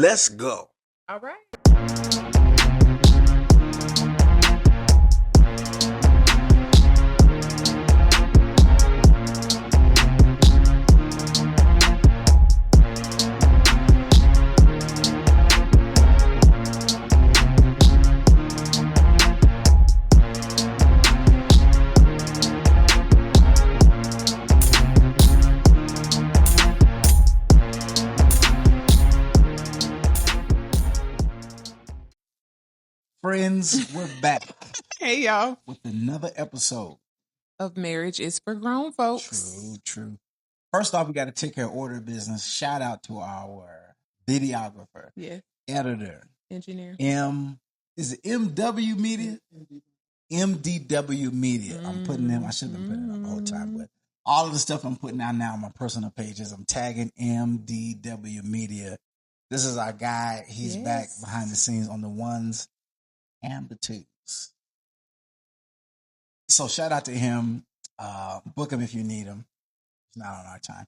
Let's go. All right. Friends, we're back Hey, y'all. with another episode. Of Marriage is for Grown Folks. True. First off, we got to take care of order of business. Shout out to our videographer, editor, engineer. Is it MW Media? MDW Media. I'm putting them, I should have been putting it up the whole time, but all of the stuff I'm putting out now on my personal pages, I'm tagging MDW Media. This is our guy. He's back behind the scenes on the ones and the twos. So shout out to him. Book him if you need him. It's not on our time.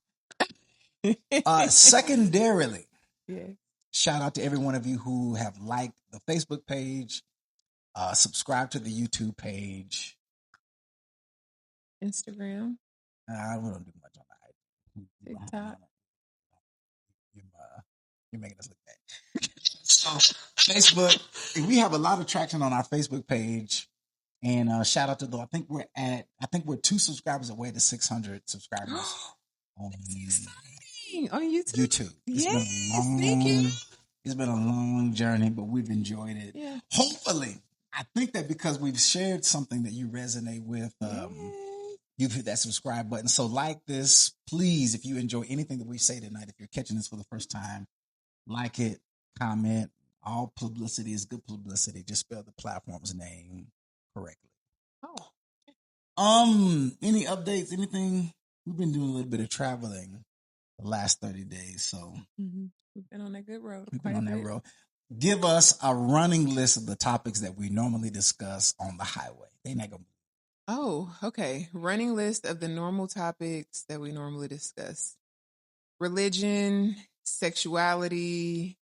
Secondarily, shout out to every one of you who have liked the Facebook page, subscribed to the YouTube page, Instagram. We don't do much on that. TikTok. You're making us look bad. So Facebook, we have a lot of traction on our Facebook page. And shout out to I think we're 2 subscribers away to 600 subscribers on YouTube. Thank you. It's been a long journey, but we've enjoyed it. Yeah. Hopefully, I think that because we've shared something that you resonate with, you've hit that subscribe button. So like this, please, if you enjoy anything that we say tonight, if you're catching this for the first time, like it, comment. All publicity is good publicity. Just spell the platform's name correctly. Any updates? Anything? We've been doing a little bit of traveling the last 30 days, so we've been on that good road. Road. Give us a running list of the topics that we normally discuss on the highway. They're not gonna. Oh, okay. Running list of the normal topics that we normally discuss: religion, sexuality,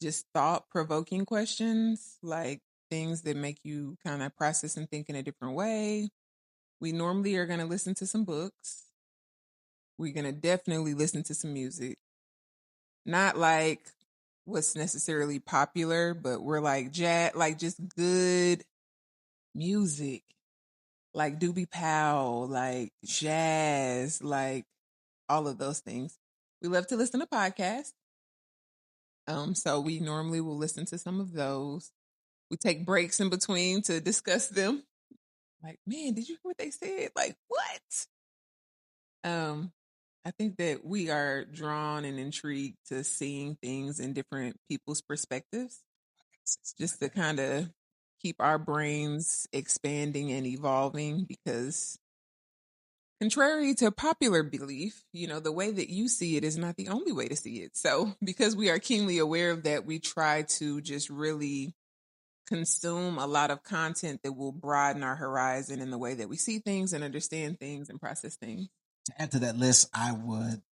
just thought-provoking questions like things that make you kind of process and think in a different way. We normally are going to listen to some books. We're going to definitely listen to some music. Not like what's necessarily popular, but we're like jazz, like just good music. Like Doobie Powell, like jazz, like all of those things. We love to listen to podcasts. So we normally will listen to some of those. We take breaks in between to discuss them. Like, man, did you hear what they said? Like, what? I think that we are drawn and intrigued to seeing things in different people's perspectives, just to kind of keep our brains expanding and evolving, because contrary to popular belief, the way that you see it is not the only way to see it. So because we are keenly aware of that, we try to just really consume a lot of content that will broaden our horizon in the way that we see things and understand things and process things. To add to that list, I would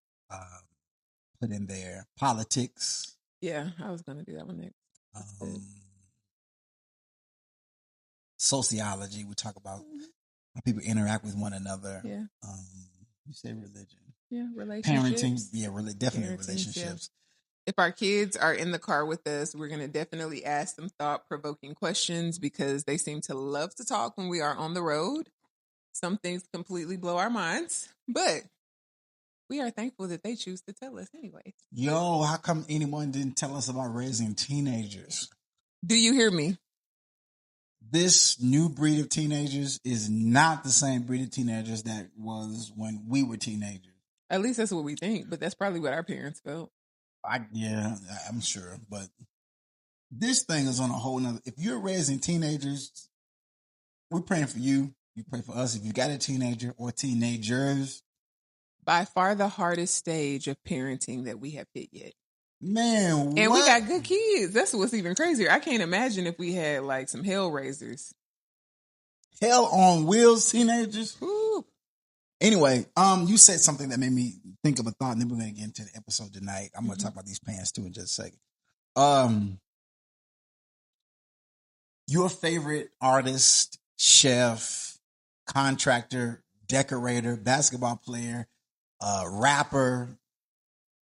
put in there politics. Yeah, I was going to do that one next. Sociology. We talk about how people interact with one another. Yeah. You say religion. Yeah, relationships. Parenting. Yeah, definitely relationships. Yeah. If our kids are in the car with us, we're going to definitely ask them thought-provoking questions, because they seem to love to talk when we are on the road. Some things completely blow our minds, but we are thankful that they choose to tell us anyway. Yo, how come anyone didn't tell us about raising teenagers? Do you hear me? This new breed of teenagers is not the same breed of teenagers that was when we were teenagers. At least that's what we think, but that's probably what our parents felt. I'm sure, but this thing is on a whole nother. If you're raising teenagers, we're praying for you. You pray for us. If you got a teenager or teenagers, by far the hardest stage of parenting that we have hit yet. Man, and we got good kids. That's what's even crazier. I can't imagine if we had like some hell raisers. Hell on wheels teenagers. Ooh. Anyway, you said something that made me think of a thought, and then we're going to get into the episode tonight. I'm going to talk about these pants too in just a second. Your favorite artist, chef, contractor, decorator, basketball player, rapper.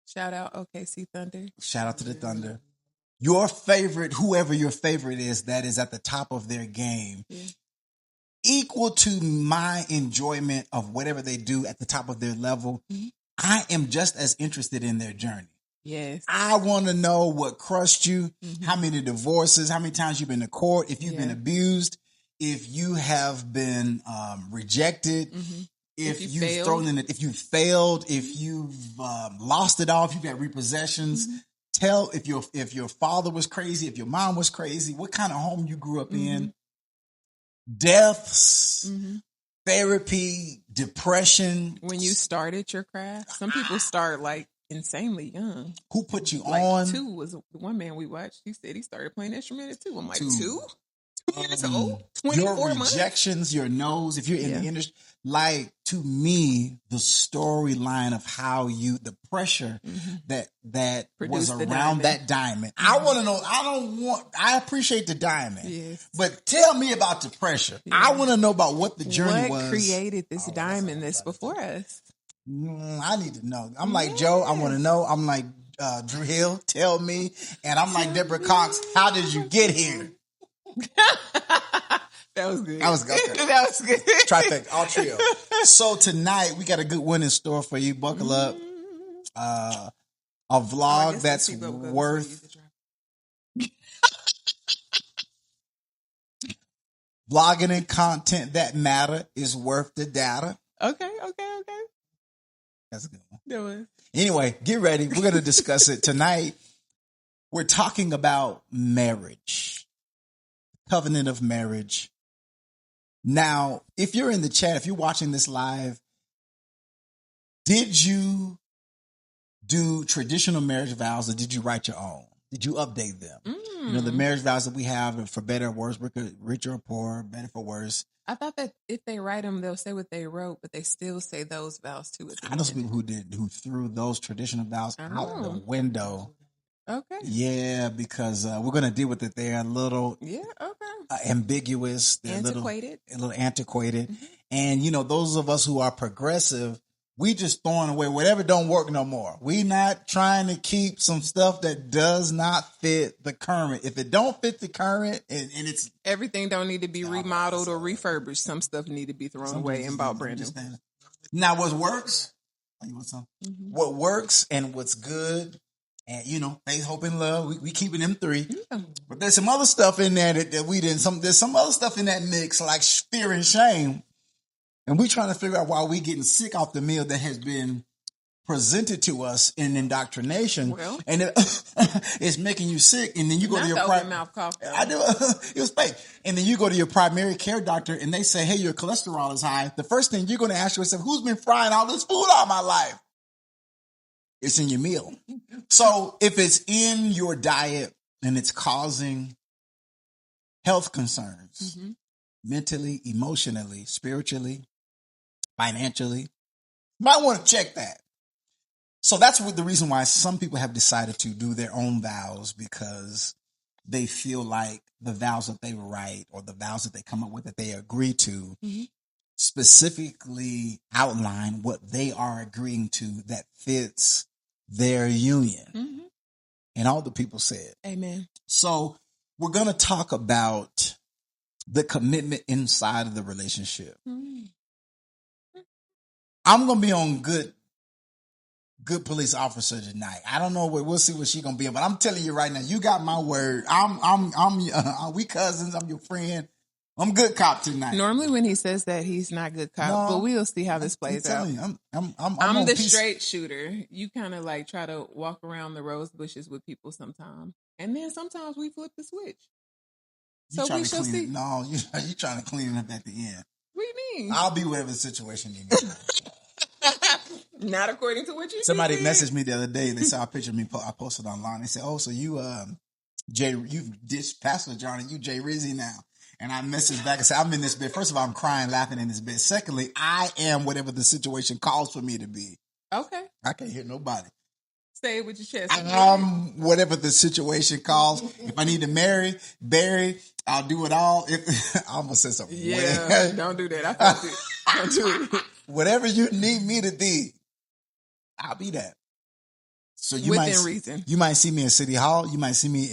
Shout out OKC Thunder. Shout out to the Thunder. Your favorite, whoever your favorite is, that is at the top of their game, equal to my enjoyment of whatever they do at the top of their level. I am just as interested in their journey. Yes. I want to know what crushed you, how many divorces, how many times you've been to court, if you've been abused, if you have been rejected, if you've thrown in it, if you've failed, if you've lost it all, if you've had repossessions. Tell if your father was crazy, if your mom was crazy, what kind of home you grew up in, deaths, therapy, depression. When you started your craft, some people start like insanely young. Who put you like on? 2 was the one man we watched. He said he started playing instrument at 2. I'm like, 2 years old, 24 your months. rejections, your no's. If you're in the industry, like to me, the storyline of how you, the pressure that was around that diamond. I want to know. I appreciate the diamond, but tell me about the pressure. I want to know about what the journey was. What created this diamond that's before us? I need to know. I'm like Joe. I want to know. I'm like Drew Hill. Tell me. And I'm like Deborah Cox. How did you get here? That was good. That was good. That was good. Trifecta, all trio. So tonight we got a good one in store for you. Buckle up. A vlog that's worth. Vlogging and content that matter is worth the data. Okay. That's a good one. That was. Anyway, get ready. We're going to discuss it tonight. We're talking about marriage, covenant of marriage. Now, if you're in the chat, if you're watching this live, did you do traditional marriage vows or did you write your own? Did you update them? You know, the marriage vows that we have for better or worse, richer or poor, better for worse. I thought that if they write them, they'll say what they wrote, but they still say those vows too. I know some people who threw those traditional vows out the window. Okay. Yeah, because we're going to deal with it. They're a little ambiguous. They're antiquated. A little antiquated. And, you know, those of us who are progressive, we just throwing away whatever don't work no more. We not trying to keep some stuff that does not fit the current. If it don't fit the current and it's... Everything don't need to be remodeled or refurbished. Some stuff need to be thrown away and bought brand new. Now, what works? You want some? What works and what's good... And, you know, faith, hope, and love. We keeping them 3. Yeah. But there's some other stuff in there that we didn't. There's some other stuff in that mix, like fear and shame. And we trying to figure out why we getting sick off the meal that has been presented to us in indoctrination. Well, and it's making you sick. And then you go to your mouth cough. I do. It was fake. And then you go to your primary care doctor and they say, hey, your cholesterol is high. The first thing you're going to ask yourself, who's been frying all this food all my life? It's in your meal. So if it's in your diet and it's causing health concerns, mentally, emotionally, spiritually, financially, you might want to check that. So that's the reason why some people have decided to do their own vows, because they feel like the vows that they write or the vows that they come up with that they agree to specifically outline what they are agreeing to that fits their union. And all the people said amen. So we're going to talk about the commitment inside of the relationship. I'm going to be on good police officer tonight. I don't know we'll see what she's going to be on, but I'm telling you right now, you got my word. We cousins. I'm your friend. I'm good cop tonight. Normally when he says that, he's not good cop, but we'll see how this plays out. I'm the straight shooter. You kind of like try to walk around the rose bushes with people sometimes. And then sometimes we flip the switch. So we shall see. No, you're trying to clean it up at the end. What do you mean? I'll be whatever the situation you need. Not according to what you Somebody messaged me the other day. They saw a picture of me. I posted online. They said, oh, so you ditched Pastor John and you Jay Rizzy now. And I message back and say, I'm in this bed. First of all, I'm crying, laughing in this bed. Secondly, I am whatever the situation calls for me to be. Okay. I can't hear nobody. Say it with your chest. Whatever the situation calls. If I need to bury, I'll do it all. I almost said something. Yeah, don't do that. I felt it. Don't do it. Whatever you need me to be, I'll be that. So within reason. You might see me in City Hall. You might see me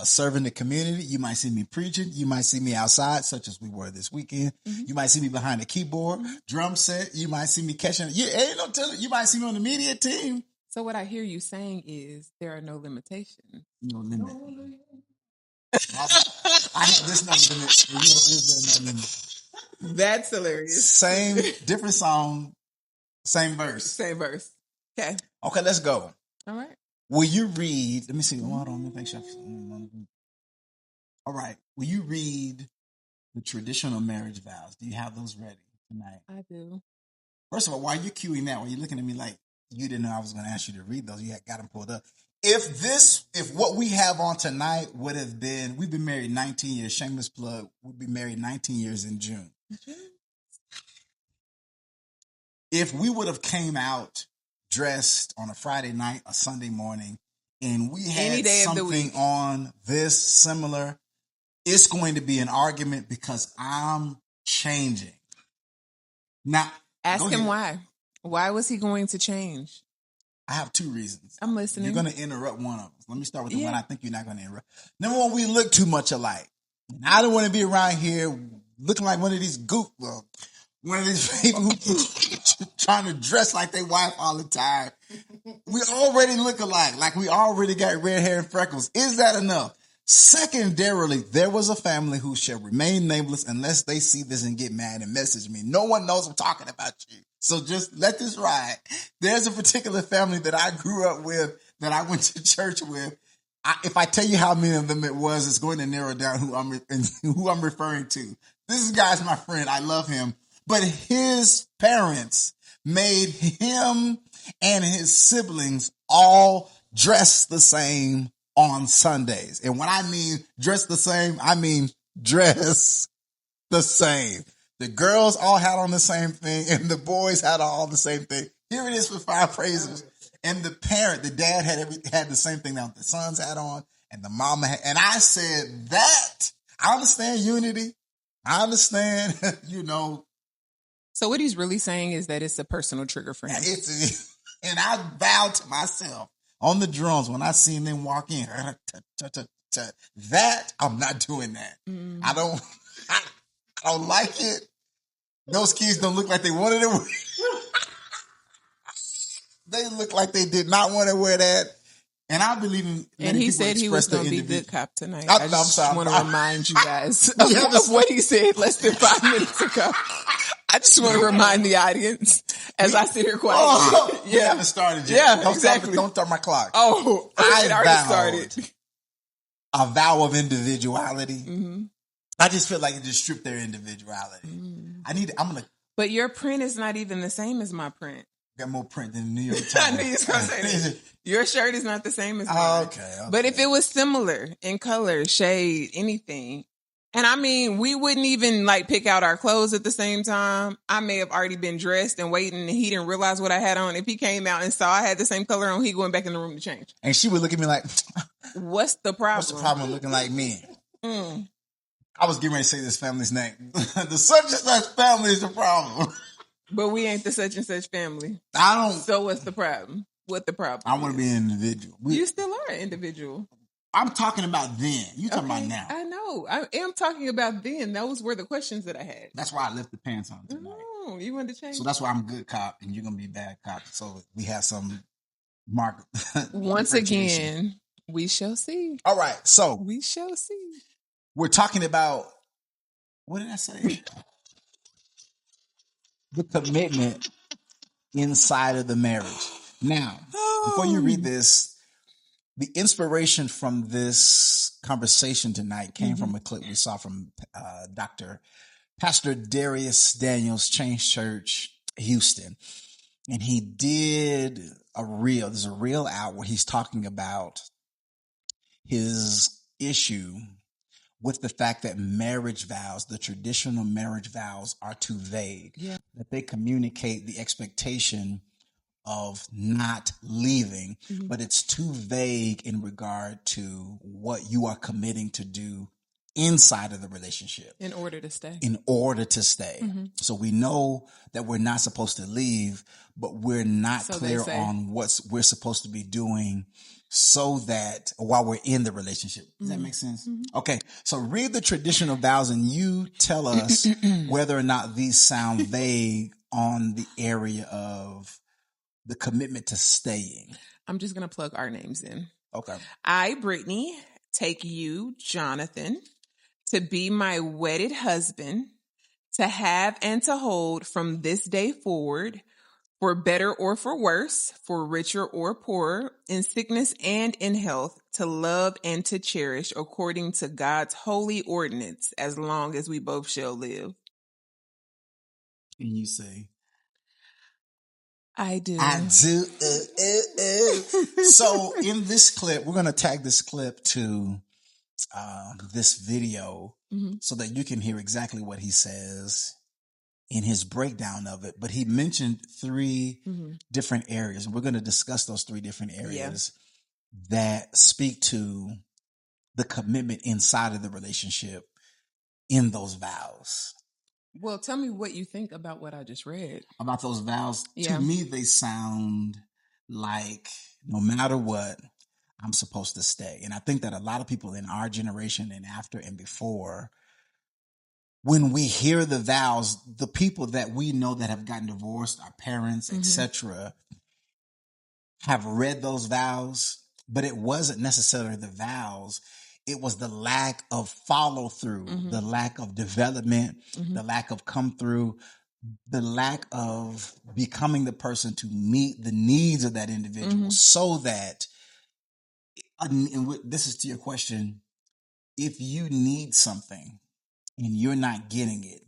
serving the community. You might see me preaching. You might see me outside, such as we were this weekend. Mm-hmm. You might see me behind the keyboard, drum set. You might see me catching. You might see me on the media team. So what I hear you saying is there are no limitations. No limit. I have this no limit. That's hilarious. Same, different song, same verse. Same verse. Okay. Okay, let's go. All right. Will you read? Let me see. Hold on. Let me make sure. All right. Will you read the traditional marriage vows? Do you have those ready tonight? I do. First of all, why are you queuing that? Why are you looking at me like you didn't know I was going to ask you to read those? You had got them pulled up. If what we have on tonight would have been, we've been married 19 years, shameless plug, we'd be married 19 years in June. If we would have came out dressed on a Friday night, a Sunday morning, and we had something on this similar, it's going to be an argument because I'm changing. Now, ask him why. Why was he going to change? I have two reasons. I'm listening. You're going to interrupt one of them. Let me start with the one I think you're not going to interrupt. Number one, we look too much alike. I don't want to be around here looking like one of these one of these people who trying to dress like their wife all the time. We already look alike. Like we already got red hair and freckles. Is that enough? Secondarily, there was a family who shall remain nameless unless they see this and get mad and message me. No one knows I'm talking about you. So just let this ride. There's a particular family that I grew up with, that I went to church with. If I tell you how many of them it was, it's going to narrow down who I'm referring to. This guy's my friend. I love him. But his parents made him and his siblings all dress the same on Sundays. And when I mean dress the same, I mean dress the same. The girls all had on the same thing and the boys had all the same thing. Here it is for 5 praises. And the dad had the same thing that the sons had on and the mama had. And I said that, I understand unity. I understand, So what he's really saying is that it's a personal trigger for him. And I vowed to myself on the drums when I seen them walk in, that I'm not doing that. Mm. I don't like it. Those kids don't look like they wanted to. They look like they did not want to wear that. And I believe in. And he said he was going to be good cop tonight. I just want to remind you guys of what he said less than 5 minutes ago. I just want to remind the audience as I sit here quietly. We haven't started yet. Yeah, exactly. Don't start my clock. Oh, I already started. A vow of individuality. Mm-hmm. I just feel like it just stripped their individuality. Mm. But your print is not even the same as my print. Got more print than the New York Times. I knew you was going to say that. Your shirt is not the same as mine. Okay. But if it was similar in color, shade, anything, and I mean, we wouldn't even pick out our clothes at the same time. I may have already been dressed and waiting, and he didn't realize what I had on. If he came out and saw I had the same color on, he going back in the room to change. And she would look at me like, "What's the problem? What's the problem looking like me?" Mm. I was getting ready to say this family's name. The such and such family is the problem. But we ain't the such and such family. I don't. So what's the problem? What the problem? I want to be an individual. You still are an individual. I'm talking about then. You talking about now. I know. I am talking about then. Those were the questions that I had. That's why I left the pants on tonight. Oh, you wanted to change? So that's why I'm good cop and you're going to be bad cop. So we have some mark. Once again, we shall see. All right. So we shall see. We're talking about, what did I say? The commitment inside of the marriage. Now, before you read this, the inspiration from this conversation tonight came from a clip we saw from Pastor Darius Daniels, Change Church, Houston. And he did there's a reel out where he's talking about his issue with the fact that marriage vows, the traditional marriage vows, are too vague. Yeah. That they communicate the expectation of not leaving, but it's too vague in regard to what you are committing to do inside of the relationship In order to stay. So we know that we're not supposed to leave, but we're not So clear they say. on what we're supposed to be doing so that while we're in the relationship. Does that make sense? Okay. So read the traditional vows and you tell us whether or not these sound vague on the area of the commitment to staying. I'm just going to plug our names in. Okay. I, Brittany, take you, Jonathan, to be my wedded husband, to have and to hold from this day forward, for better or for worse, for richer or poorer, in sickness and in health, to love and to cherish according to God's holy ordinance, as long as we both shall live. And you say, I do. I do. So in this clip, we're going to tag this clip to this video so that you can hear exactly what he says in his breakdown of it. But he mentioned three different areas, and we're going to discuss those three different areas that speak to the commitment inside of the relationship in those vows. Well, tell me what you think about what I just read. About those vows. Yeah. To me, they sound like no matter what, I'm supposed to stay. And I think that a lot of people in our generation and after and before, when we hear the vows, the people that we know that have gotten divorced, our parents, etc., have read those vows, but it wasn't necessarily the vows. It was the lack of follow through, the lack of development, the lack of come through, the lack of becoming the person to meet the needs of that individual so that, and this is to your question, if you need something and you're not getting it,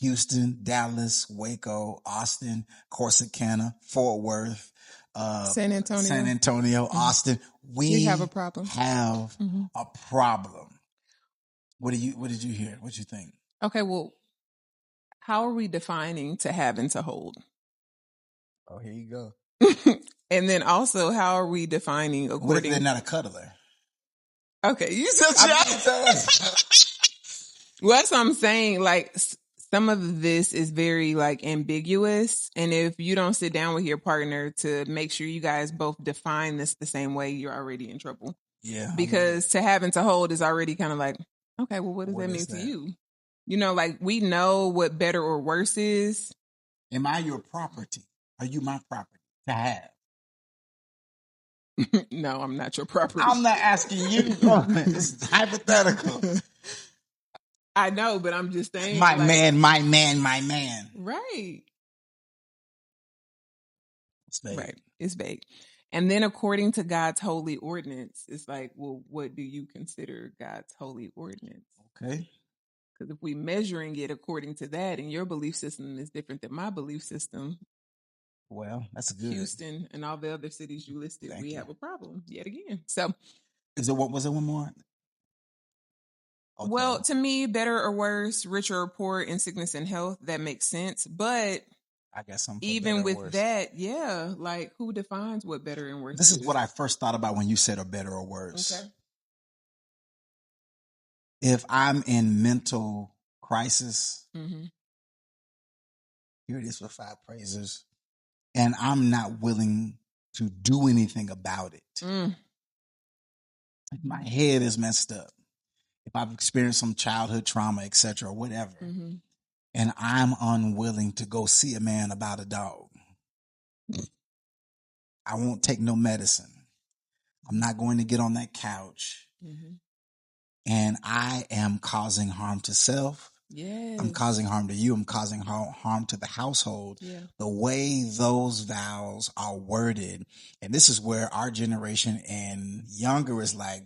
Houston, Dallas, Waco, Austin, Corsicana, Fort Worth, San Antonio, Austin. We have a problem. Have a problem. What did you hear? What you think? Okay, well, how are we defining to have and to hold? Oh, here you go. And then also, how are we defining according? What if they're not a cuddler? Okay, you said well, that's what I'm saying. Like, some of this is very like ambiguous, and if you don't sit down with your partner to make sure you guys both define this the same way, you're already in trouble. Yeah, because to have and to hold is already kind of like, okay, well, what does that mean to you? You know, like, we know what better or worse is. Am I your property? Are you my property to have? No, I'm not your property. I'm not asking you. It's hypothetical. I know, but I'm just saying. My man. Right. It's vague. Right. It's vague. And then according to God's holy ordinance, it's like, well, what do you consider God's holy ordinance? Okay. Because if we measuring it according to that, and your belief system is different than my belief system. Well, that's good. Houston and all the other cities you listed, we have a problem yet again. So, was there one more? Okay. Well, to me, better or worse, richer or poor, in sickness and health, that makes sense. But I guess even with that, yeah, like, who defines what better and worse This is what I first thought about when you said or better or worse. Okay. If I'm in mental crisis, here it is with 5 praises, and I'm not willing to do anything about it. If my head is messed up, if I've experienced some childhood trauma, etc., whatever, and I'm unwilling to go see a man about a dog, I won't take no medicine. I'm not going to get on that couch. And I am causing harm to self. Yes. I'm causing harm to you. I'm causing harm to the household. Yeah. The way those vows are worded, and this is where our generation and younger is like,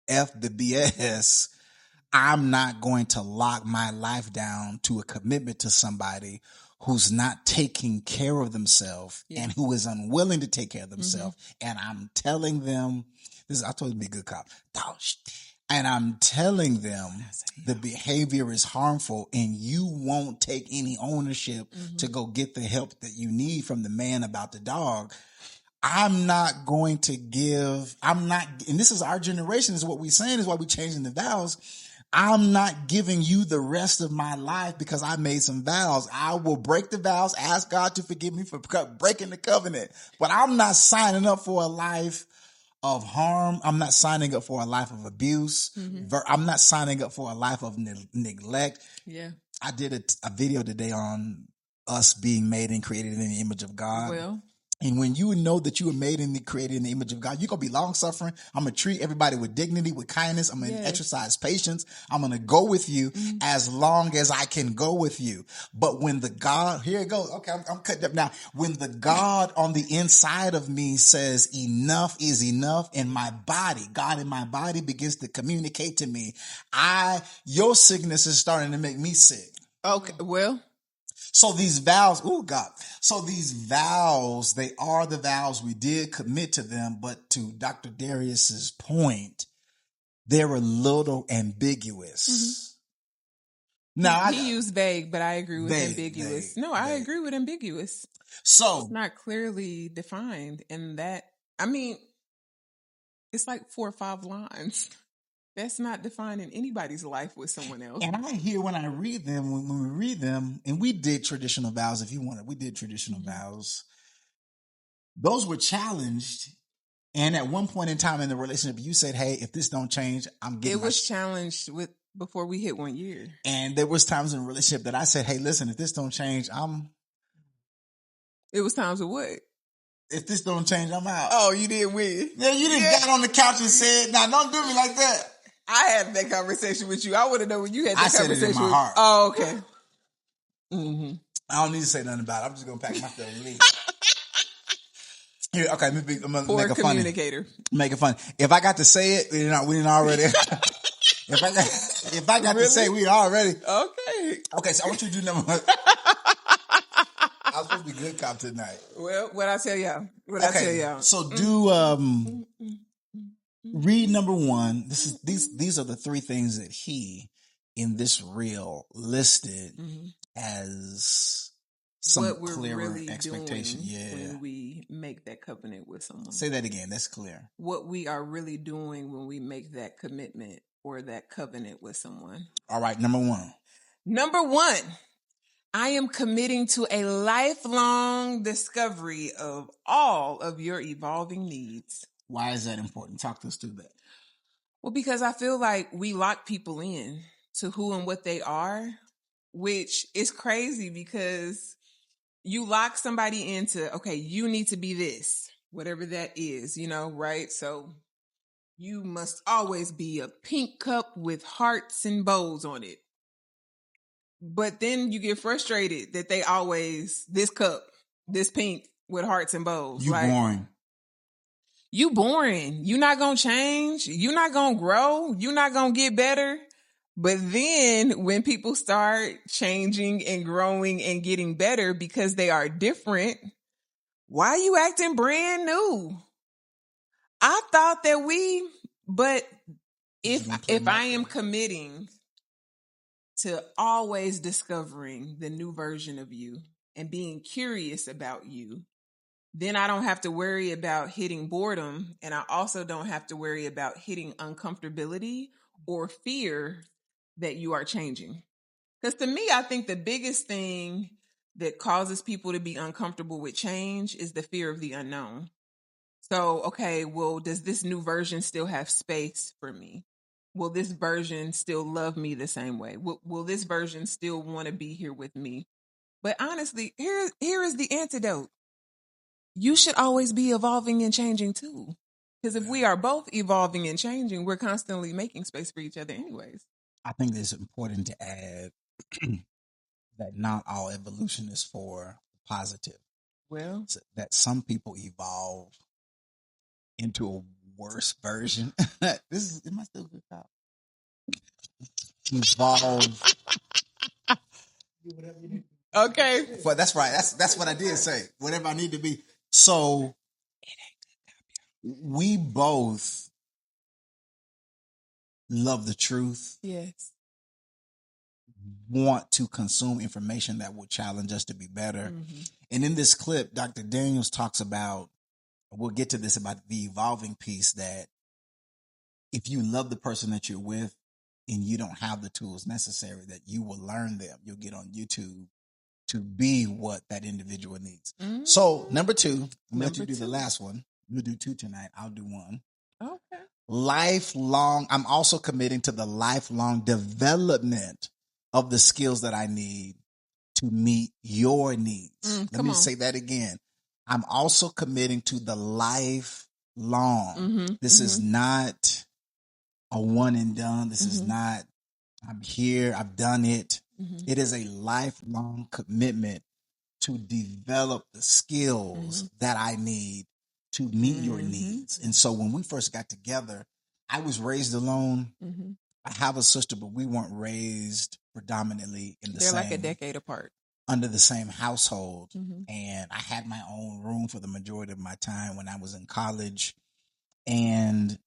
F the BS. I'm not going to lock my life down to a commitment to somebody who's not taking care of themselves and who is unwilling to take care of themselves. And I'm telling them, I told them to be a good cop. And I'm telling them the behavior is harmful and you won't take any ownership to go get the help that you need from the man about the dog. I'm not going to give, and this is our generation, is what we're saying, is why we're changing the vows. I'm not giving you the rest of my life because I made some vows. I will break the vows, ask God to forgive me for breaking the covenant, but I'm not signing up for a life of harm. I'm not signing up for a life of abuse. I'm not signing up for a life of neglect. Yeah. I did a video today on us being made and created in the image of God. Well, and when you know that you were made and created in the image of God, you're going to be long suffering. I'm going to treat everybody with dignity, with kindness. I'm going to exercise patience. I'm going to go with you as long as I can go with you. But when the God, here it goes. Okay, I'm cutting up now. When the God on the inside of me says enough is enough, and my body, God in my body begins to communicate to me, your sickness is starting to make me sick. Okay, well. So these vows, oh God. So these vows, they are the vows. We did commit to them, but to Dr. Darius's point, they're a little ambiguous. Now he used vague, but I agree with ambiguous. I vague. agree with ambiguous. So it's not clearly defined, and that, I mean, it's like 4 or 5 lines. That's not defining anybody's life with someone else. And I hear when I read them, when we read them, and we did traditional vows, if you wanted, we did traditional vows. Those were challenged. And at one point in time in the relationship, you said, hey, if this don't change, I'm getting it was challenged before we hit 1 year. And there was times in a relationship that I said, hey, listen, if this don't change, It was times of what? If this don't change, I'm out. Oh, you did win. Yeah, you didn't get on the couch and said, nah, don't do me like that. I had that conversation with you. I want to know when you had that conversation. I said it in my heart. Oh, okay. Mm-hmm. I don't need to say nothing about it. I'm just going to pack my stuff and leave. Here, okay, I'm going to make it communicator. Funny. Make it fun. If I got to say it, we didn't already. if I got to say it, we already. Okay, so I want you to do number one. I was supposed to be good cop tonight. Well, what I tell y'all. So do read number 1. These are the 3 things that he in this reel listed as some what we're clearer really expectation. Doing when we make that covenant with someone. Say that again. That's clear. What we are really doing when we make that commitment or that covenant with someone. All right. Number 1. Number 1. I am committing to a lifelong discovery of all of your evolving needs. Why is that important? Talk to us through that. Well, because I feel like we lock people in to who and what they are, which is crazy because you lock somebody into, okay, you need to be this, whatever that is, right? So you must always be a pink cup with hearts and bows on it. But then you get frustrated that they always, this cup, this pink with hearts and bows. You boring. You boring. You're not going to change. You're not going to grow. You're not going to get better. But then when people start changing and growing and getting better because they are different, why are you acting brand new? I thought that but if I am committing to always discovering the new version of you and being curious about you, then I don't have to worry about hitting boredom. And I also don't have to worry about hitting uncomfortability or fear that you are changing. Because to me, I think the biggest thing that causes people to be uncomfortable with change is the fear of the unknown. So, okay, well, does this new version still have space for me? Will this version still love me the same way? Will this version still want to be here with me? But honestly, here is the antidote. You should always be evolving and changing too. Because if we are both evolving and changing, we're constantly making space for each other anyways. I think it's important to add that not all evolution is for positive. Well, so that some people evolve into a worse version. Am I still good cop? Evolve. Okay. But that's right. That's what I did say. Whatever I need to be. So we both love the truth, Yes. want to consume information that will challenge us to be better. Mm-hmm. And in this clip, Dr. Daniels talks about, we'll get to this, about the evolving piece, that if you love the person that you're with and you don't have the tools necessary, that you will learn them. You'll get on YouTube to be what that individual needs. Mm-hmm. So, number 2, I'm going to let you Number do the 2. last one. You'll do 2 tonight. I'll do 1. Okay. Lifelong, I'm also committing to the lifelong development of the skills that I need to meet your needs. Let me say that again. I'm also committing to the lifelong. Mm-hmm. This is not a one and done. This is not, I'm here, I've done it. It is a lifelong commitment to develop the skills that I need to meet your needs. And so when we first got together, I was raised alone. I have a sister, but we weren't raised predominantly in the They're same. like a decade apart. Under the same household. And I had my own room for the majority of my time when I was in college. And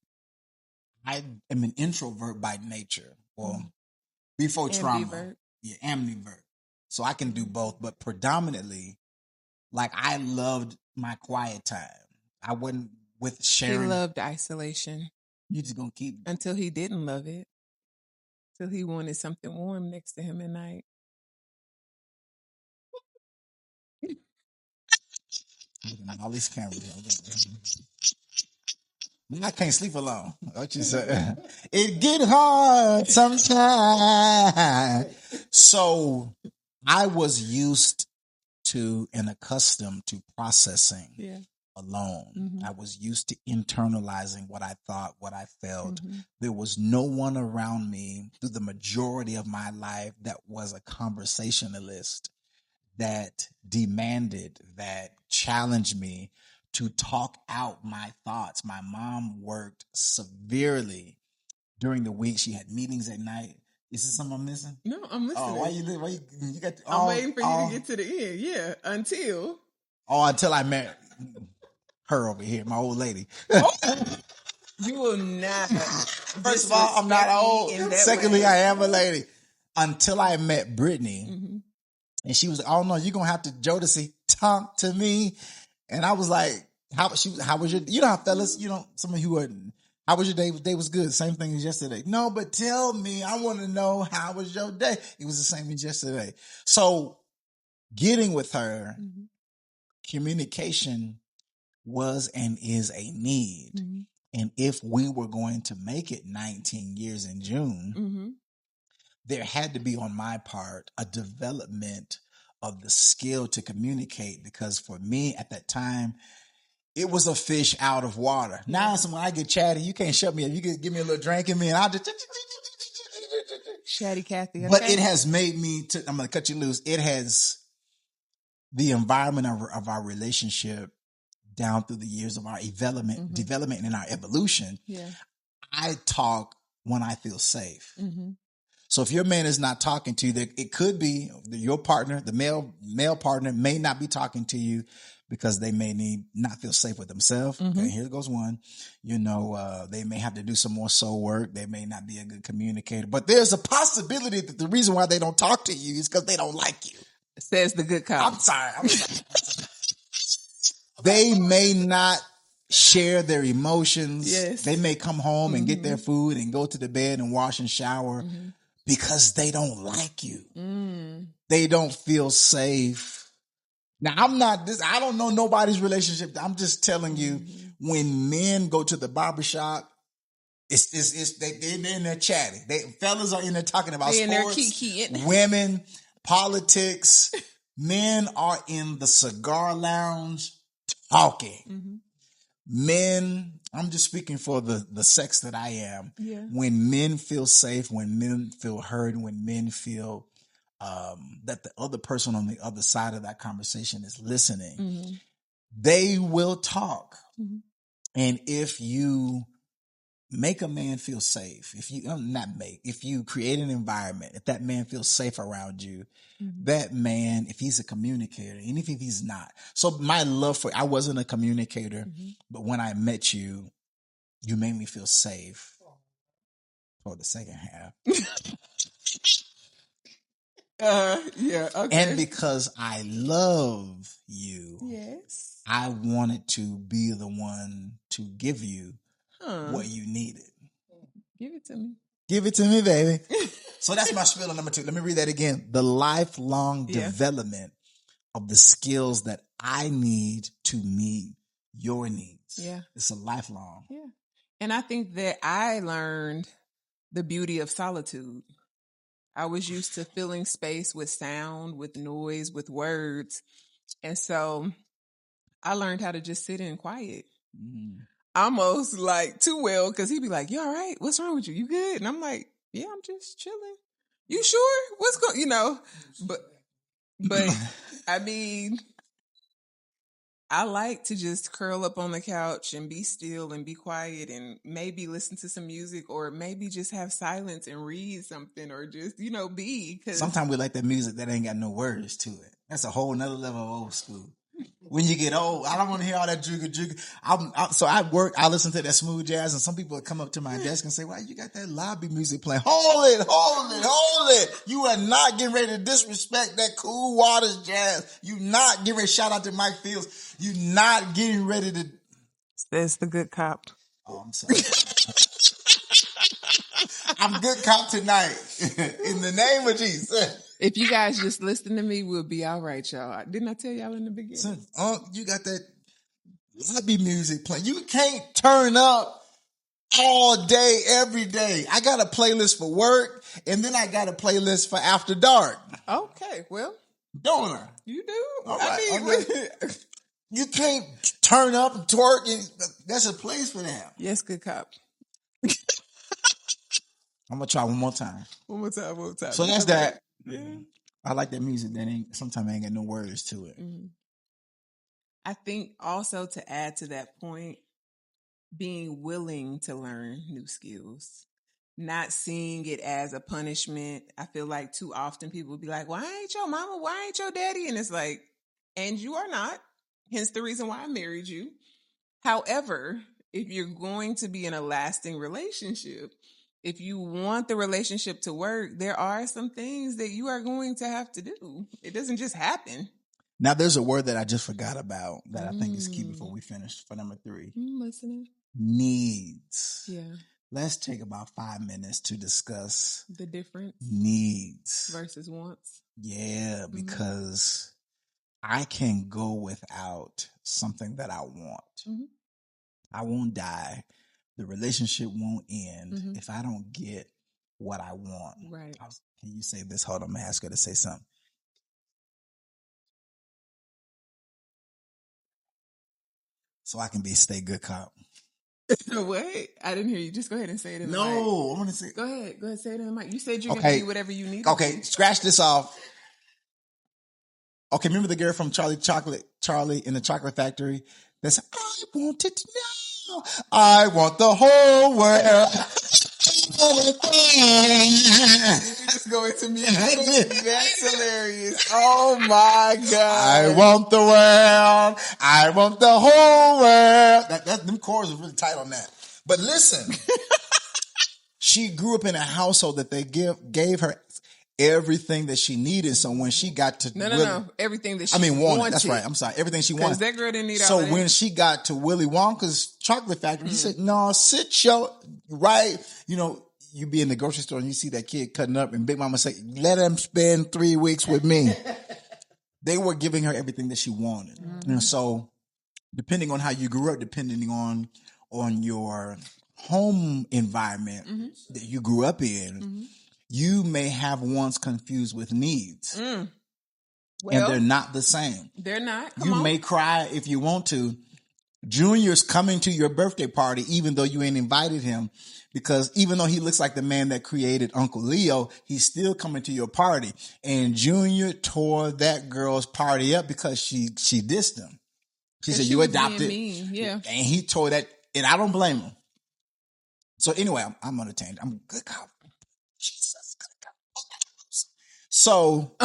I am an introvert by nature. Well, before trauma. Ambivert. Yeah, ambivert. So I can do both, but predominantly, like, I loved my quiet time. I wasn't with sharing. He loved isolation. You just gonna keep. Until he didn't love it. Till he wanted something warm next to him at night. All these cameras. I can't sleep alone. What you say? It get hard sometimes. So I was used to and accustomed to processing alone. I was used to internalizing what I thought, what I felt. There was no one around me through the majority of my life that was a conversationalist, that demanded, that challenged me to talk out my thoughts. My mom worked severely during the week. She had meetings at night. Is this something I'm missing? No, I'm listening. Oh, why you got? I'm waiting for you to get to the end. Yeah, until I met her over here, my old lady. You will not. First of all, I'm not old. Secondly, I am a lady. Until I met Brittany. And she was like, oh no, you're going to have to Jodeci talk to me. And I was like, how was your, you know how fellas, some of you are, how was your day? Day was good. Same thing as yesterday. No, but tell me, I want to know, how was your day? It was the same as yesterday. So getting with her, communication was and is a need. And if we were going to make it 19 years in June, there had to be on my part a development of the skill to communicate, because for me at that time, it was a fish out of water. Now, when I get chatty, you can't shut me up. You can give me a little drink in me and I'll just chatty Cathy. Okay? But it has made me I'm going to cut you loose. It has the environment of our relationship down through the years of our development and our evolution. Yeah. I talk when I feel safe. So if your man is not talking to you, it could be your partner, the male partner may not be talking to you because they may not feel safe with themselves. Okay, here goes one. They may have to do some more soul work. They may not be a good communicator, but there's a possibility that the reason why they don't talk to you is because they don't like you. Says the good cop. I'm sorry. They may not share their emotions. Yes. They may come home and get their food and go to the bed and wash and shower because they don't like you. They don't feel safe. Now, I don't know nobody's relationship. I'm just telling you, when men go to the barbershop, they're in there chatting. Fellas are in there talking about sports, women, politics. Men are in the cigar lounge talking. Men, I'm just speaking for the sex that I am. Yeah. When men feel safe, when men feel heard, when men feel that the other person on the other side of that conversation is listening, they will talk. And if you make a man feel safe, if you create an environment, if that man feels safe around you, that man, if he's a communicator, and if he's not. So my love I wasn't a communicator, but when I met you, you made me feel safe. for the second half. Yeah, okay. And because I love you, yes, I wanted to be the one to give you what you needed. Give it to me. Give it to me, baby. So that's my spiel on number 2. Let me read that again. The lifelong development of the skills that I need to meet your needs. Yeah. It's a lifelong. Yeah. And I think that I learned the beauty of solitude. I was used to filling space with sound, with noise, with words. And so I learned how to just sit in quiet. Almost like too well, because he'd be like, "You all right? What's wrong with you? You good?" And I'm like, "Yeah, I'm just chilling." "You sure? What's going?" But I mean, I like to just curl up on the couch and be still and be quiet and maybe listen to some music or maybe just have silence and read something or just, be. Cause sometimes we like that music that ain't got no words to it. That's a whole nother level of old school. When you get old, I don't want to hear all that jigga. So I listen to that smooth jazz, and some people would come up to my desk and say, "Why you got that lobby music playing? Hold it. You are not getting ready to disrespect that Cool Waters jazz. You not getting ready to shout out to Mike Fields. You not getting ready to." That's the good cop. Oh, I'm sorry. I'm good cop tonight. In the name of Jesus. If you guys just listen to me, we'll be all right, y'all. Didn't I tell y'all in the beginning? You got that lobby music playing. You can't turn up all day, every day. I got a playlist for work, and then I got a playlist for after dark. Okay, well. Don't I? You do? All right. You can't turn up and twerk. There's a place for that. Yes, good cop. I'm going to try one more time. One more time. So that's that. Yeah. I like that music that sometimes ain't got no words to it. Mm-hmm. I think also to add to that point, being willing to learn new skills, not seeing it as a punishment. I feel like too often people will be like, "Why ain't your mama? Why ain't your daddy?" And it's like, and you are not. Hence the reason why I married you. However, if you're going to be in a lasting relationship, if you want the relationship to work, there are some things that you are going to have to do. It doesn't just happen. Now, there's a word that I just forgot about that I think is key before we finish for number 3. Listening. Needs. Yeah. Let's take about 5 minutes to discuss the difference. Needs. Versus wants. Yeah, because I can go without something that I want. I won't die. The relationship won't end if I don't get what I want. Right. Can you say this? Hold on, I'm going to ask her to say something. So I can stay good cop. What? I didn't hear you. Just go ahead and say it in the mic. No, I want to say. Go ahead. Say it in the mic. You said you're going to be whatever you need. Okay, scratch this off. Okay, remember the girl from Charlie in the Chocolate Factory? That's I wanted to know. I want the whole world. Just go into music. That's hilarious. Oh my God. I want the world. I want the whole world. Them chords are really tight on that. But listen, she grew up in a household that they gave her everything that she needed. So when she got to no, everything that she wanted. That's right. I'm sorry. Everything she wanted. That girl didn't need all that. when she got to Willy Wonka's chocolate factory, he said, "No, sit your right." You be in the grocery store and you see that kid cutting up, and Big Mama say, "Let him spend 3 weeks with me." They were giving her everything that she wanted. And so, depending on how you grew up, depending on your home environment that you grew up in, you may have wants confused with needs. Well, and they're not the same. They're not. You may cry if you want to. Junior's coming to your birthday party, even though you ain't invited him, because even though he looks like the man that created Uncle Leo, he's still coming to your party. And Junior tore that girl's party up because she dissed him. She said, "You adopted." Yeah. And he tore that, and I don't blame him. So anyway, I'm untamed. I'm a good cop. Jesus, good cop. So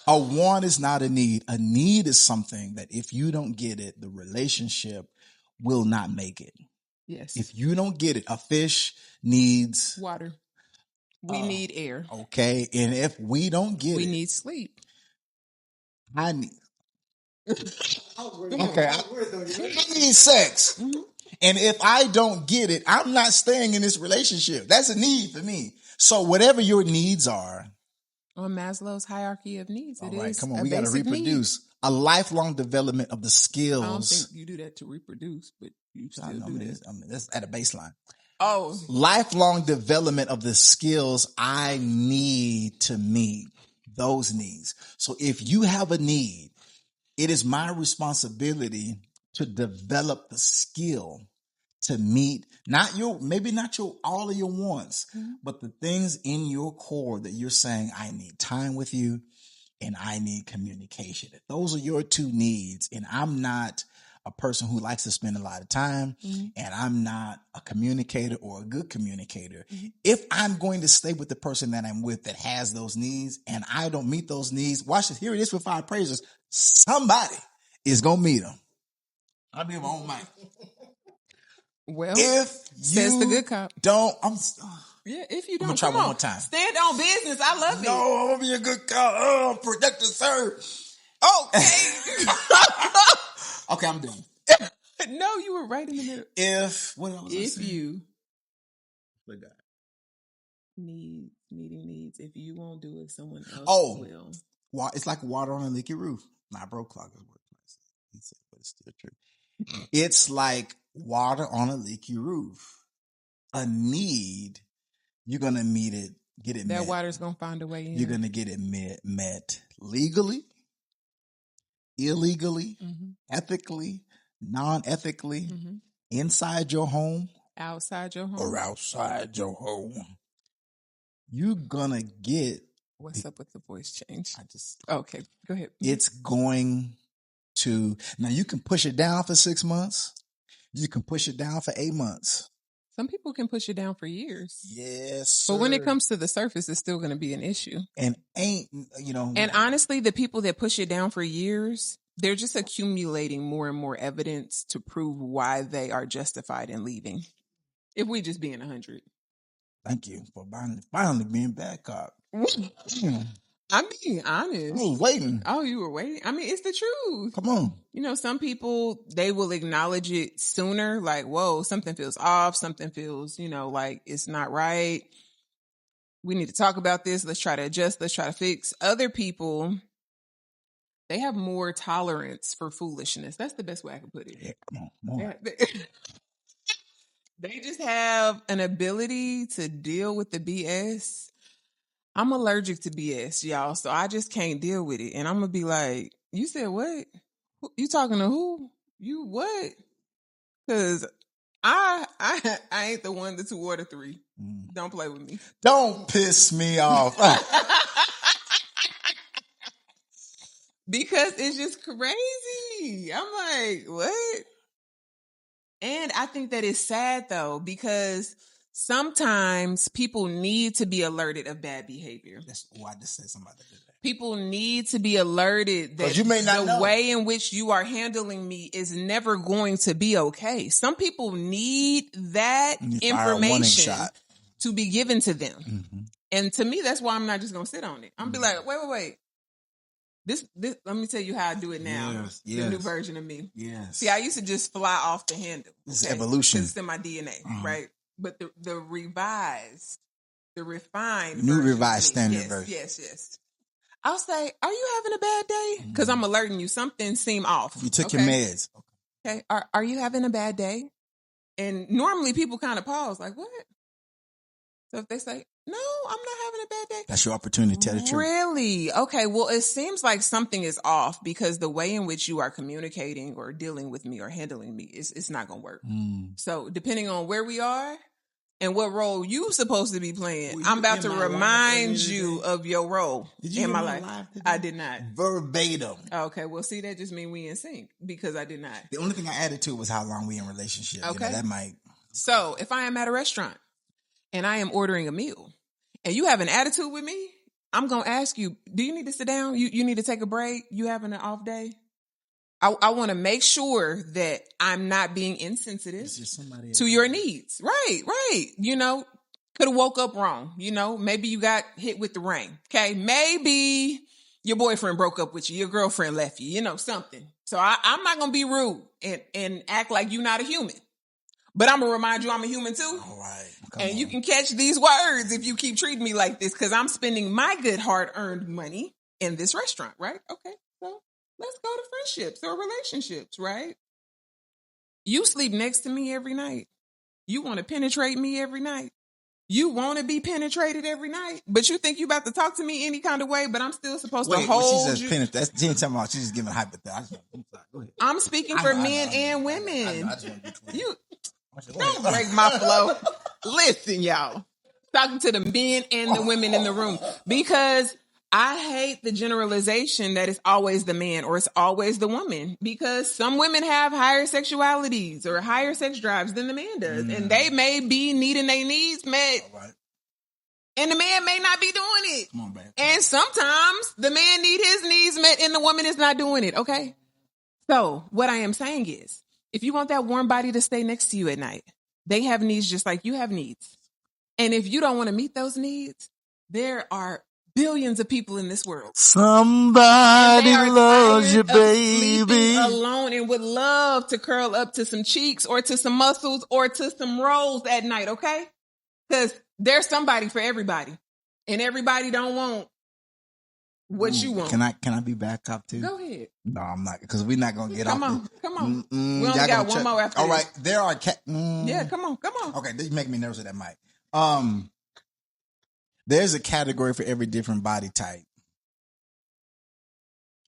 a want is not a need. A need is something that if you don't get it, the relationship will not make it. Yes. If you don't get it, a fish needs water. We need air. Okay. And if we don't get We it, need sleep. I need. Okay. I need sex. Mm-hmm. And if I don't get it, I'm not staying in this relationship. That's a need for me. So whatever your needs are. On Maslow's hierarchy of needs, All it right, is come on. a We got to basic reproduce. need. A lifelong development of the skills. I don't think you do that to reproduce, but you still do that. That's at a baseline. Oh. Lifelong development of the skills I need to meet those needs. So if you have a need, it is my responsibility to develop the skill to meet maybe not your all of your wants, but the things in your core that you're saying, I need time with you and I need communication. Those are your two needs. And I'm not a person who likes to spend a lot of time, and I'm not a communicator or a good communicator. If I'm going to stay with the person that I'm with that has those needs and I don't meet those needs, watch this. Here it is with five praises. Somebody is going to meet them. I'll be my own mic. Well, if says you the good cop. don't, Yeah, if you don't, I'm gonna try one more time. Stand on business. I love it. No, I'm gonna be a good cop. Oh, protect the sir. Okay. Okay, I'm done. No, you were right in the middle. If you meeting needs, if you won't do it, someone else will. It's like water on a leaky roof. Not broke clock is what he said, but it's still true. It's like water on a leaky roof. A need, you're gonna meet it, get it met. That water's gonna find a way in. You're gonna get it met legally, illegally, ethically, non-ethically, inside your home, outside your home, or outside your home. You're gonna get. What's up with the voice change? Okay, go ahead. It's going to, now you can push it down for 6 months. You can push it down for 8 months. Some people can push it down for years. Yes, sir. But when it comes to the surface, it's still going to be an issue. And And honestly, the people that push it down for years, they're just accumulating more and more evidence to prove why they are justified in leaving. If we just being 100. Thank you for finally being bad cop. I'm being honest. I was waiting. Oh, you were waiting? I mean, it's the truth. Come on. Some people, they will acknowledge it sooner. Like, whoa, something feels off. Something feels, like it's not right. We need to talk about this. Let's try to adjust. Let's try to fix. Other people, they have more tolerance for foolishness. That's the best way I can put it. Yeah, come on. They just have an ability to deal with the BS. I'm allergic to BS, y'all, so I just can't deal with it. And I'm going to be like, you said what? You talking to who? You what? Because I ain't the 1, the 2, or the 3. Don't play with me. Don't piss me off. Because it's just crazy. I'm like, what? And I think that it's sad, though, because sometimes people need to be alerted of bad behavior. That's why I just said somebody did that. People need to be alerted that you may not know. Way in which you are handling me is never going to be okay. Some people need that information to be given to them. And to me, that's why I'm not just going to sit on it. I'm be like, wait. This, let me tell you how I do it now. Yes. The new version of me. Yes. See, I used to just fly off the handle. This is evolution. It's in my DNA, right? But the revised, the refined, new revised standard version. Yes. I'll say, are you having a bad day? Because I'm alerting you. Something seemed off. You took your meds. Okay. Are you having a bad day? And normally people kind of pause, like, what? So if they say, no, I'm not having a bad day. That's your opportunity to tell the truth. Really? Okay. Well, it seems like something is off because the way in which you are communicating or dealing with me or handling me, it's not going to work. So depending on where we are and what role you're supposed to be playing, I'm about to remind you of your role in my life. I did not. Verbatim. Okay. Well, see, that just means we in sync because I did not. The only thing I added to it was how long we in relationship. Okay. That might. So if I am at a restaurant and I am ordering a meal, and you have an attitude with me, I'm going to ask you, do you need to sit down? You need to take a break? You having an off day? I want to make sure that I'm not being insensitive to your needs. Right. Could have woke up wrong. Maybe you got hit with the rain. Okay. Maybe your boyfriend broke up with you. Your girlfriend left you, something. So I'm not going to be rude and act like you're not a human. But I'm going to remind you I'm a human too. All right. You can catch these words if you keep treating me like this, because I'm spending my good hard-earned money in this restaurant, right? Okay, so let's go to friendships or relationships, right? You sleep next to me every night. You want to penetrate me every night. You want to be penetrated every night, but you think you about to talk to me any kind of way, but I'm still supposed to hold she says you. That's she ain't talking about. She's just giving hypothetical. I'm speaking for men and women. You don't break my flow. Listen, y'all. Talking to the men and the women in the room, because I hate the generalization that it's always the man or it's always the woman, because some women have higher sexualities or higher sex drives than the man does. And they may be needing their needs met. Right. And the man may not be doing it. Come on, babe. And sometimes the man need his needs met and the woman is not doing it. Okay. So what I am saying is, if you want that warm body to stay next to you at night, they have needs just like you have needs. And if you don't want to meet those needs, there are billions of people in this world. Somebody loves you, baby. Alone and would love to curl up to some cheeks or to some muscles or to some rolls at night, okay? Because there's somebody for everybody. And everybody don't want what you want. Can I be back up too? Go ahead. No, I'm not, because we're not gonna get Come off. Come on. We only got one more after All this. right, there are Yeah, come on. Okay, you make me nervous with that mic. There's a category for every different body type.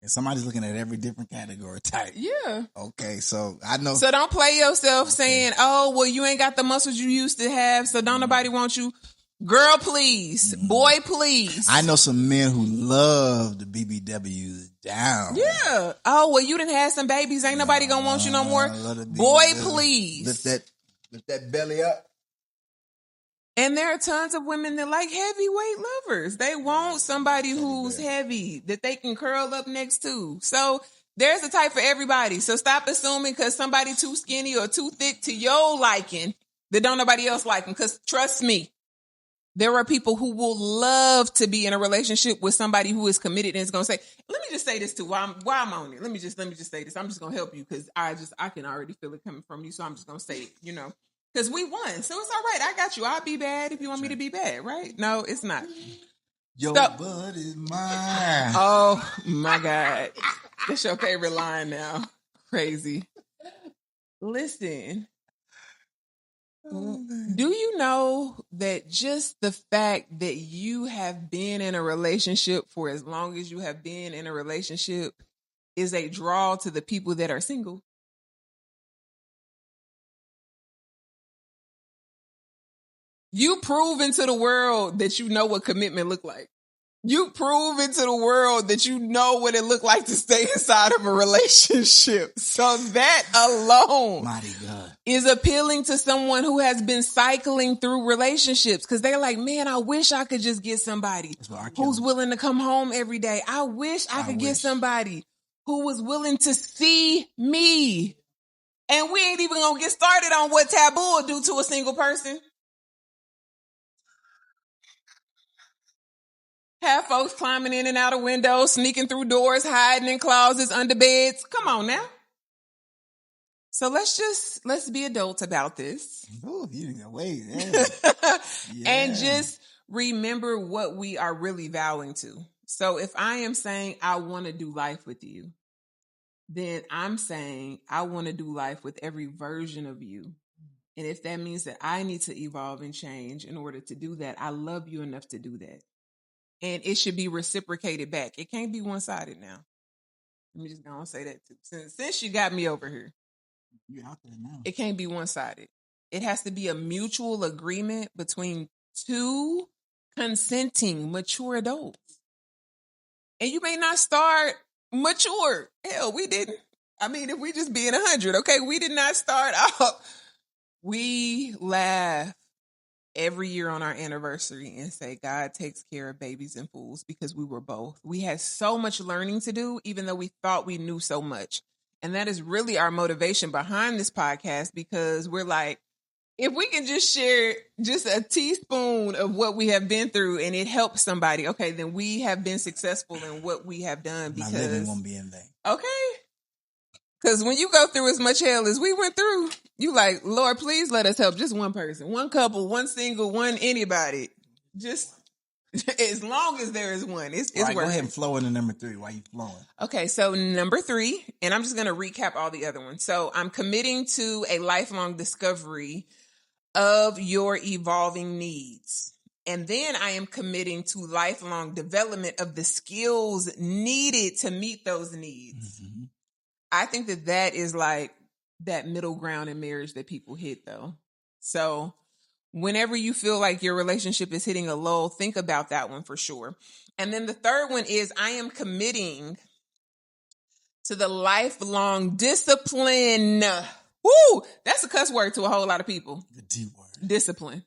And somebody's looking at every different category type. Yeah. Okay, so I know. So don't play yourself saying, oh, well, you ain't got the muscles you used to have, so don't nobody want you. Girl, please. Boy, please. I know some men who love the BBWs down. Yeah. Oh, well, you done had some babies. Ain't nobody gonna want you no more. Boy, please. Lift that belly up. And there are tons of women that like heavyweight lovers. They want somebody who's heavy that they can curl up next to. So there's a type for everybody. So stop assuming because somebody too skinny or too thick to your liking that don't nobody else like them. Because trust me, there are people who will love to be in a relationship with somebody who is committed and is going to say, let me just say this too while I'm on it. Let me just say this. I'm just going to help you because I can already feel it coming from you. So I'm just going to say it, because we won. So it's all right. I got you. I'll be bad if you want me to be bad, right? No, it's not. Your butt is mine. Oh my God. That's your favorite line now. Crazy. Listen. Do you know that just the fact that you have been in a relationship for as long as you have been in a relationship is a draw to the people that are single? You prove into the world that you know what commitment look like. You prove into the world that you know what it looked like to stay inside of a relationship. So that alone is appealing to someone who has been cycling through relationships because they're like, man, I wish I could just get somebody who's willing to come home every day. I wish I could get somebody who was willing to see me. And we ain't even going to get started on what taboo will do to a single person. Have folks climbing in and out of windows, sneaking through doors, hiding in closets, under beds. Come on now. So let's be adults about this. Ooh, you can wait. And just remember what we are really vowing to. So if I am saying I want to do life with you, then I'm saying I want to do life with every version of you. And if that means that I need to evolve and change in order to do that, I love you enough to do that. And it should be reciprocated back. It can't be one-sided now. Let me just go and say that too. Since you got me over here. You're out there now. It can't be one-sided. It has to be a mutual agreement between two consenting, mature adults. And you may not start mature. Hell, we didn't. I mean, if we just being 100, okay? We did not start out. We laugh every year on our anniversary and say God takes care of babies and fools because we were both. We had so much learning to do, even though we thought we knew so much. And that is really our motivation behind this podcast because we're like, if we can just share just a teaspoon of what we have been through and it helps somebody, okay, then we have been successful in what we have done. My Because living won't be in vain. Okay. Because when you go through as much hell as we went through, you like, Lord, please let us help just one person, one couple, one single, one anybody. Just as long as there is one. It's All right, worth go ahead it. and flow into number 3 while you flowing. Okay, so number 3, and I'm just going to recap all the other ones. So I'm committing to a lifelong discovery of your evolving needs. And then I am committing to lifelong development of the skills needed to meet those needs. Mm-hmm. I think that is like that middle ground in marriage that people hit, though. So whenever you feel like your relationship is hitting a lull, think about that one for sure. And then the third one is I am committing to the lifelong discipline. Woo! That's a cuss word to a whole lot of people. The D word. Discipline.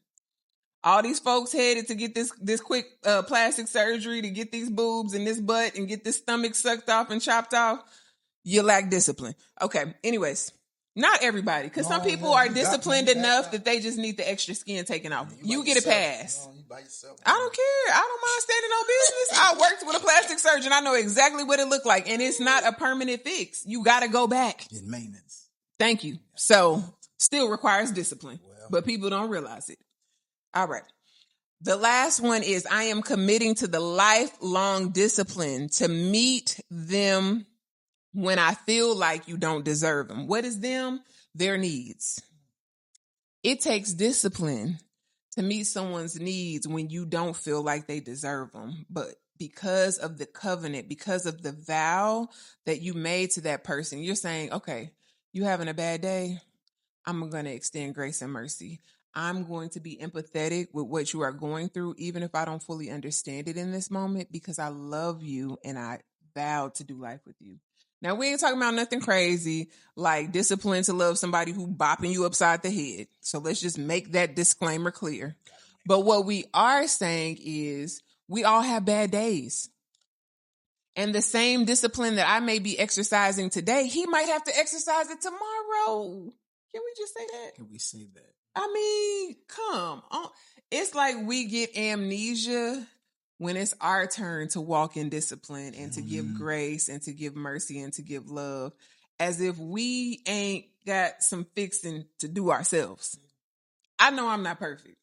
All these folks headed to get this quick plastic surgery to get these boobs and this butt and get this stomach sucked off and chopped off. You lack discipline. Okay. Anyways, not everybody, because some people are disciplined enough that they just need the extra skin taken off. You get a pass. You by yourself. I don't care. I don't mind standing on business. I worked with a plastic surgeon. I know exactly what it looked like, and it's not a permanent fix. You got to go back. Get maintenance. Thank you. So, still requires discipline, but people don't realize it. All right. The last one is I am committing to the lifelong discipline to meet them when I feel like you don't deserve them. What is them? Their needs. It takes discipline to meet someone's needs when you don't feel like they deserve them. But because of the covenant, because of the vow that you made to that person, you're saying, okay, you having a bad day? I'm going to extend grace and mercy. I'm going to be empathetic with what you are going through, even if I don't fully understand it in this moment, because I love you and I vowed to do life with you. Now, we ain't talking about nothing crazy like discipline to love somebody who bopping you upside the head. So let's just make that disclaimer clear. But what we are saying is we all have bad days. And the same discipline that I may be exercising today, he might have to exercise it tomorrow. Can we just say that? Can we say that? I mean, come on. It's like we get amnesia when it's our turn to walk in discipline and to give grace and to give mercy and to give love, as if we ain't got some fixing to do ourselves. I know I'm not perfect.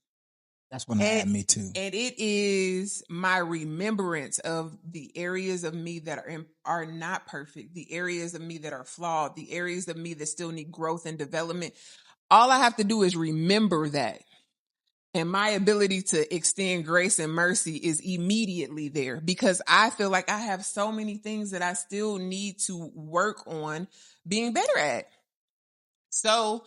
That's when I had me too. And it is my remembrance of the areas of me that are not perfect, the areas of me that are flawed, the areas of me that still need growth and development. All I have to do is remember that. And my ability to extend grace and mercy is immediately there because I feel like I have so many things that I still need to work on being better at. So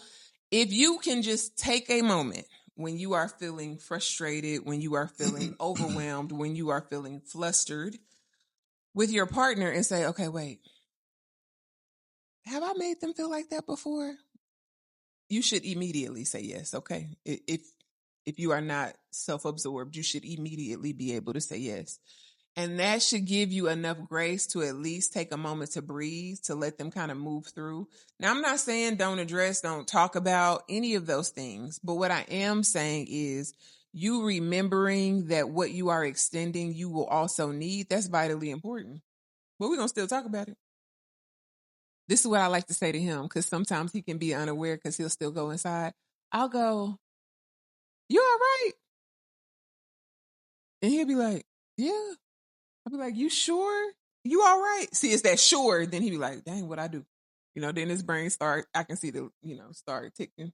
if you can just take a moment when you are feeling frustrated, when you are feeling overwhelmed, when you are feeling flustered with your partner and say, okay, wait, have I made them feel like that before? You should immediately say yes, okay? If you are not self-absorbed, you should immediately be able to say yes. And that should give you enough grace to at least take a moment to breathe, to let them kind of move through. Now, I'm not saying don't talk about any of those things. But what I am saying is you remembering that what you are extending, you will also need. That's vitally important. But we're going to still talk about it. This is what I like to say to him because sometimes he can be unaware because he'll still go inside. I'll go, you all right? And he'll be like, yeah. I'll be like, you sure? You all right? See, it's that sure. Then he'll be like, dang, what I do? Then his brain I can see start ticking.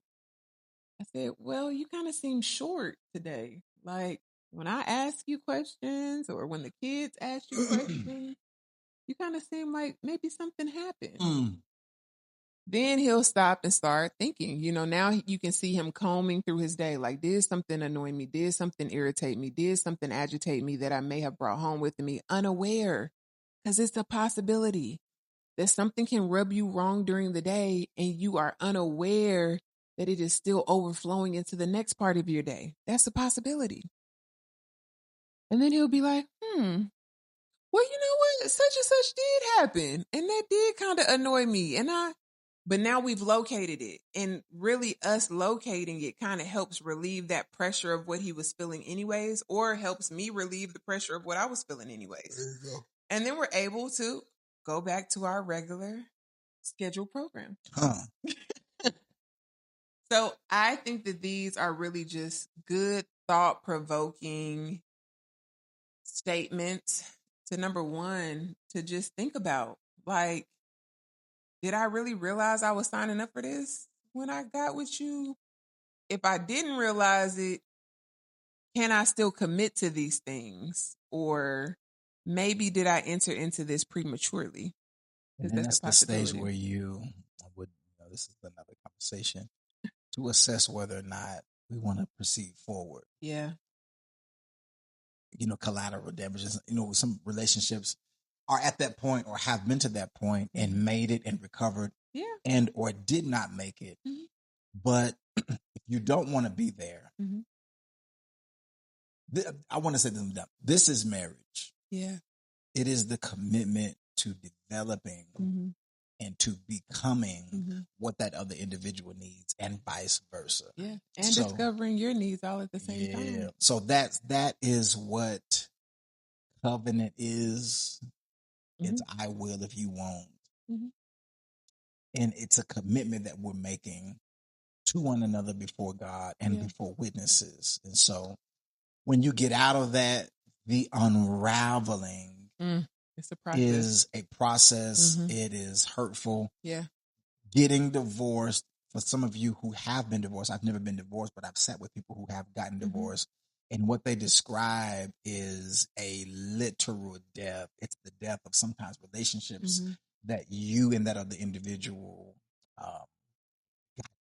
I said, well, you kind of seem short today. Like when I ask you questions or when the kids ask you questions, you kind of seem like maybe something happened. Then he'll stop and start thinking, now you can see him combing through his day. Like, did something annoy me? Did something irritate me? Did something agitate me that I may have brought home with me unaware? Because it's a possibility that something can rub you wrong during the day and you are unaware that it is still overflowing into the next part of your day. That's a possibility. And then he'll be like, well, you know what? Such and such did happen. And that did kind of annoy me. And But now we've located it, and really us locating it kind of helps relieve that pressure of what he was feeling anyways, or helps me relieve the pressure of what I was feeling anyways. There you go. And then we're able to go back to our regular scheduled program. So I think that these are really just good, thought-provoking statements to, number one, to just think about, like, did I really realize I was signing up for this when I got with you? If I didn't realize it, can I still commit to these things? Or maybe did I enter into this prematurely? And then that's the stage where you would, this is another conversation, to assess whether or not we want to proceed forward. Yeah. Collateral damages. Some relationships are at that point or have been to that point and made it and recovered, and or did not make it. Mm-hmm. But if you don't want to be there, I want to say this is marriage. Yeah, it is the commitment to developing and to becoming what that other individual needs, and vice versa. Yeah, and discovering your needs all at the same time. So that is what covenant is. It's I will if you won't. And it's a commitment that we're making to one another before God and before witnesses. And so when you get out of that, the unraveling it's a process. Is a process. It is hurtful. Yeah. Getting divorced, for some of you who have been divorced, I've never been divorced, but I've sat with people who have gotten divorced. And what they describe is a literal death. It's the death of sometimes relationships that you and that other individual got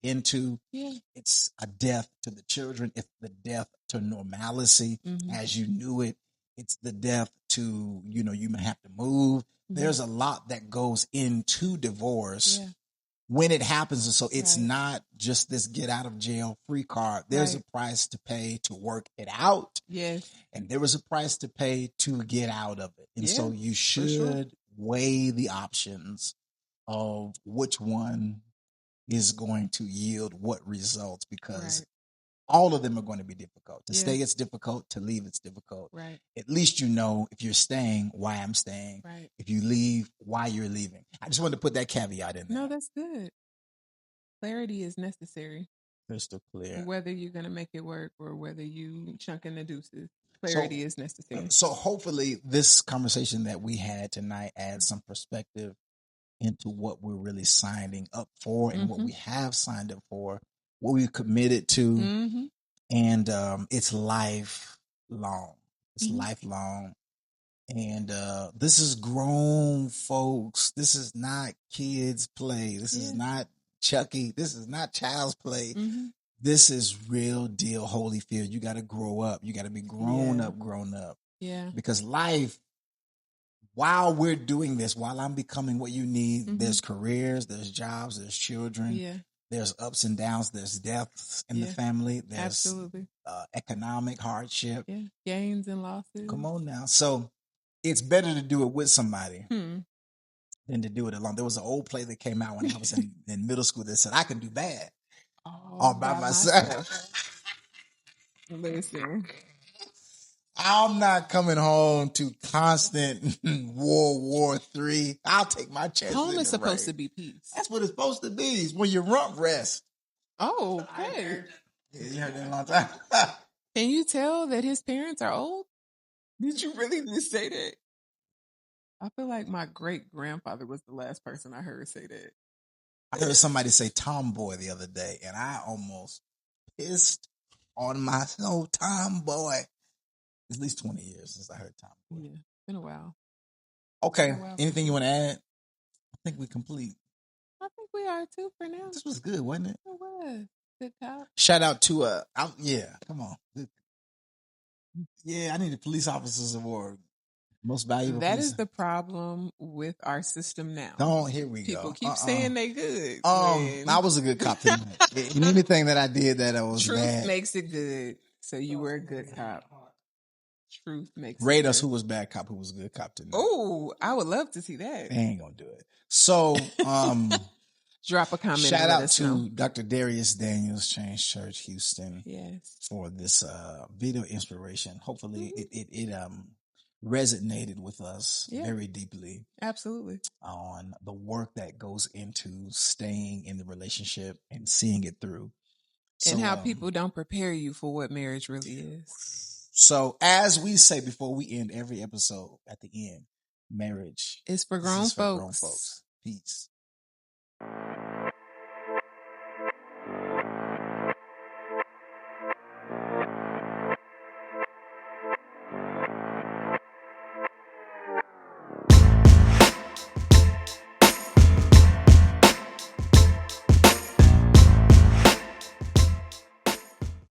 into. Yeah. It's a death to the children. It's the death to normalcy as you knew it. It's the death to, you may have to move. There's a lot that goes into divorce when it happens. And so it's not just this get out of jail free card. There's a price to pay to work it out. Yes. And there was a price to pay to get out of it. And so you should weigh the options of which one is going to yield what results, because all of them are going to be difficult. To stay, it's difficult. To leave, it's difficult. Right. At least if you're staying, why I'm staying. Right. If you leave, why you're leaving. I just wanted to put that caveat in there. No, that's good. Clarity is necessary. Crystal clear. Whether you're going to make it work or whether you chunking the deuces, clarity is necessary. So hopefully this conversation that we had tonight adds some perspective into what we're really signing up for and what we have signed up for, what we've committed to. And it's lifelong. It's lifelong. And this is grown folks. This is not kids play. This is not Chucky. This is not child's play. This is real deal Holyfield. You got to grow up. You got to be grown up. Yeah. Because life, while we're doing this, while I'm becoming what you need, there's careers, there's jobs, there's children, there's ups and downs, there's deaths in the family, there's economic hardship, gains and losses. Come on now. So it's better to do it with somebody than to do it alone. There was an old play that came out when I was in middle school that said I can do bad all by myself. Listen. I'm not coming home to constant World War III. I'll take my chances. Home is supposed to be peace. That's what it's supposed to be. It's when you rump rest. Oh, okay. You heard that a long time. Can you tell that his parents are old? Did you really just say that? I feel like my great-grandfather was the last person I heard say that. I heard somebody say tomboy the other day, and I almost pissed on my tomboy. At least 20 years since I heard tomboy. Yeah, been a while. Okay, anything you want to add? I think we're complete. I think we are too for now. This was good, wasn't it? It was. Good talk. Shout out to, come on. Yeah, I need a police officer's award. Most valuable. That is the problem with our system now. Here we go. People keep saying they good. I was a good cop tonight. In anything that I did that I was Truth bad. Makes it good. So you were a good cop. Truth makes Rate us who was bad cop, who was good cop tonight. Oh, I would love to see that. They ain't gonna do it. So, drop a comment Shout and let out us to know. Dr. Darius Daniels, Change Church, Houston, Yes. for this video inspiration. Hopefully, it resonated with us very deeply. Absolutely. On the work that goes into staying in the relationship and seeing it through. And how people don't prepare you for what marriage really is. So as we say before we end every episode, at the end, marriage is for grown folks. Peace.